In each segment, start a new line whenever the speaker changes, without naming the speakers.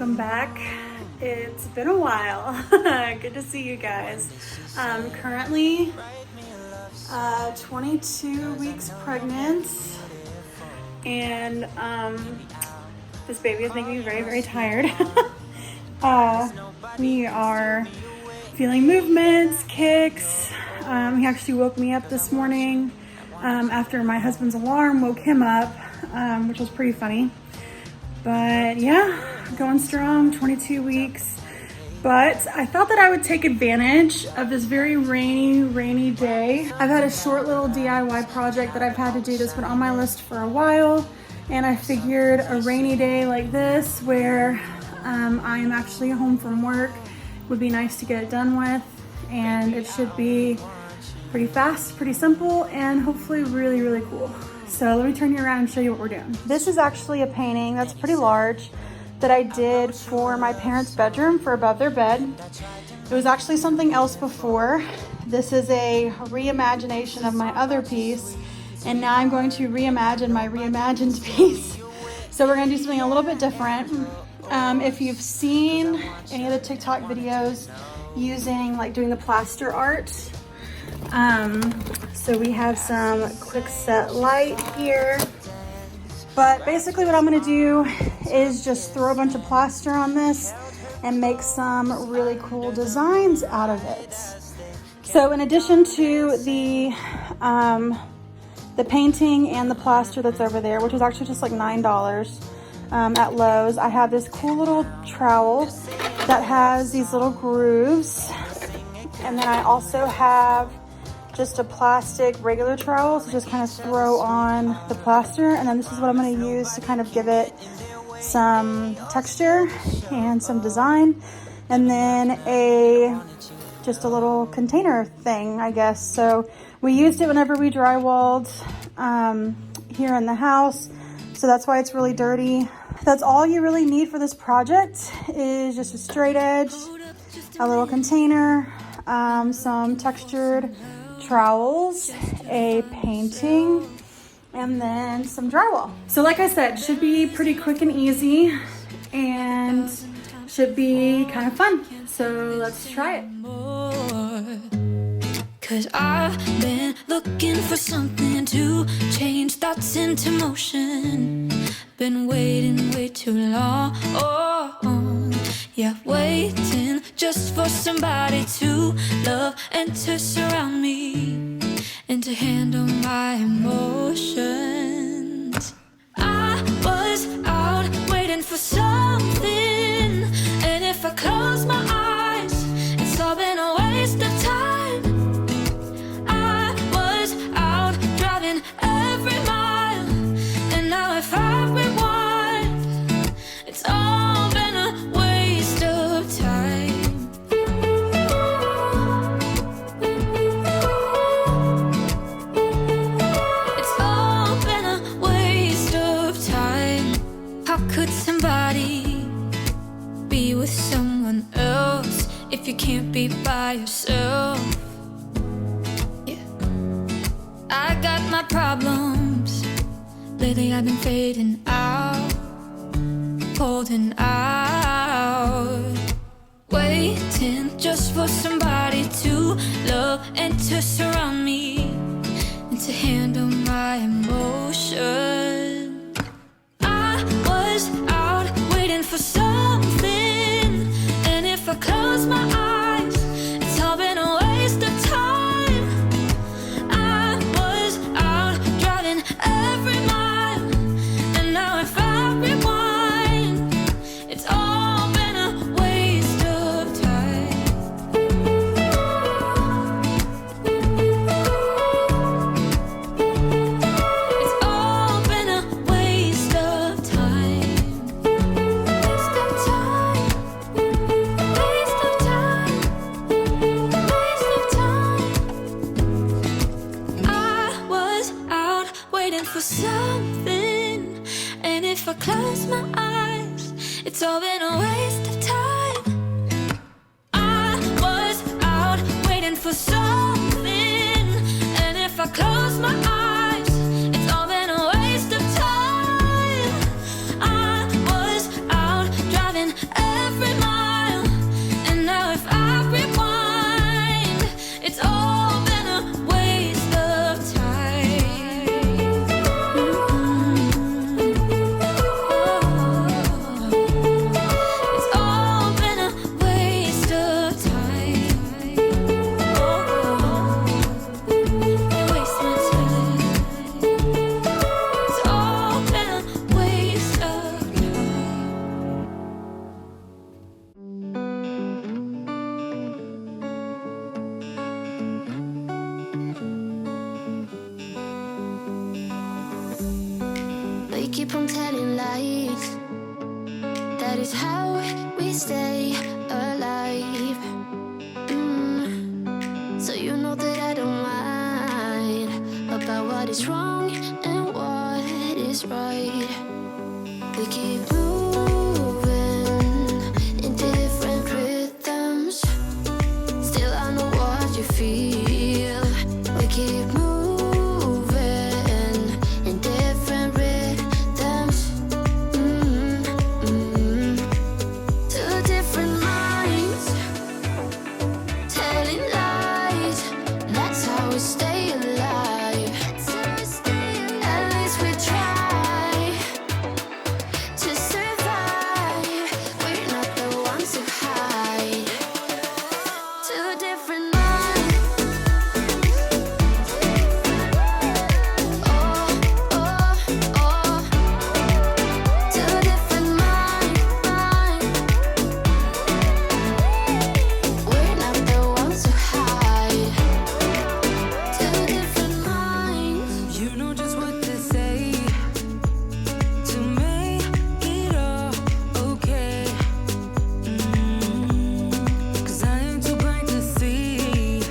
welcome back. It's been a while. Good to see you guys. Currently 22 weeks pregnant, and this baby is making me very, very tired. We are feeling movements, kicks. He actually woke me up this morning after my husband's alarm woke him up, which was pretty funny. But yeah, going strong, 22 weeks. But I thought that I would take advantage of this very rainy day. I've had a short little DIY project that I've had to do that's been on my list for a while. And I figured a rainy day like this, where I am actually home from work, would be nice to get it done with. And it should be pretty fast, pretty simple, and hopefully really, really cool. So let me turn you around and show you what we're doing. This is actually a painting that's pretty large that I did for my parents' bedroom for above their bed. It was actually something else before. This is a reimagination of my other piece, and now I'm going to reimagine my reimagined piece. So we're gonna do something a little bit different. If you've seen any of the TikTok videos using, like, doing the plaster art, so we have some quick set light here. But basically what I'm gonna do is just throw a bunch of plaster on this and make some really cool designs out of it. So in addition to the painting and the plaster that's over there, which was actually just like $9 at Lowe's, I have this cool little trowel that has these little grooves. And then I also have just a plastic regular trowel to just kind of throw on the plaster. And then this is what I'm going to use to kind of give it some texture and some design. And then just a little container thing, I guess. So we used it whenever we drywalled here in the house. So that's why it's really dirty. That's all you really need for this project, is just a straight edge, a little container, some textured trowels, a painting, and then some drywall. So like I said, should be pretty quick and easy, and should be kind of fun. So let's try it.
'Cause I've been looking for something to change thoughts into motion. Been waiting way too long. Yeah, waiting just for somebody to love and to surround me and to handle my emotions. I was out waiting for something, and if I close my eyes, it's all been a waste of time. I was out driving every mile, and now if I rewind, it's all been a waste of time. It's all been a waste of time. How could somebody be with someone else if you can't be by yourself? Yeah, I got my problems. Lately I've been fading out, holding out, waiting just for somebody to love and to surround me and to handle my emotions. I was out waiting for something, and if I close my eyes, it's all been a waste of time. I was out driving every mile, and now if I rewind, it's all been a waste of time. It's all keep on telling lies. That is how we stay alive. So you know that I don't mind about what is wrong and what is right. We keep moving in different rhythms. Still I know what you feel. We keep moving in different rhythms. Two different minds telling lies. That's how we stay alive. At least we try to survive. We're not the ones who hide. Two different minds. Oh, oh, oh. Two different minds. We're not the ones who hide. Two different minds.
You know just what to say to make it all okay. 'Cause I am too blind to see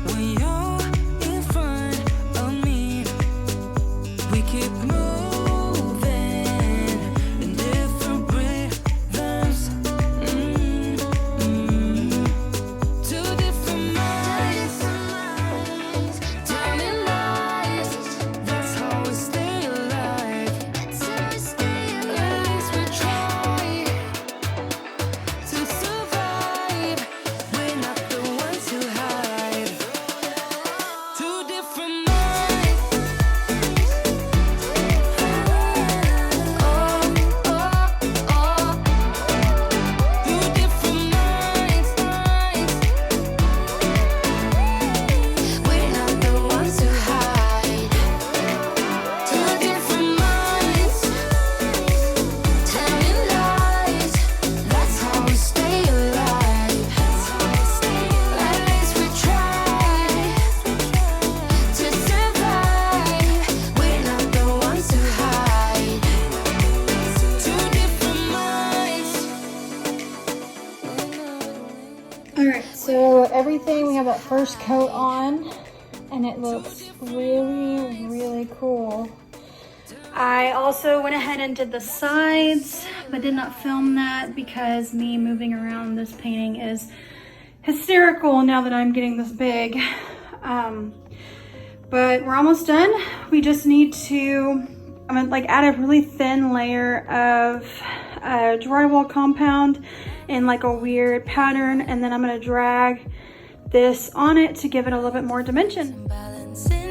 when you're in front of me. We keep moving in different rhythms. Two different minds, telling lies. That's how we stay alive. At least we try to survive. We're not the ones who hide. Two different minds.
Oh, oh, oh.
Two different minds.
We're not the ones who hide. Two different minds telling lies. That's how we stay alive. At least we try to survive. We're not the ones who hide.
Two different minds.
Alright, so everything, we have that first coat on, and it looks really, really cool. I also went ahead and did the sides, but did not film that because me moving around this painting is hysterical now that I'm getting this big. But we're almost done. We just need to, I'm gonna like add a really thin layer of drywall compound in like a weird pattern, and then I'm gonna drag this on it to give it a little bit more dimension.
Balancing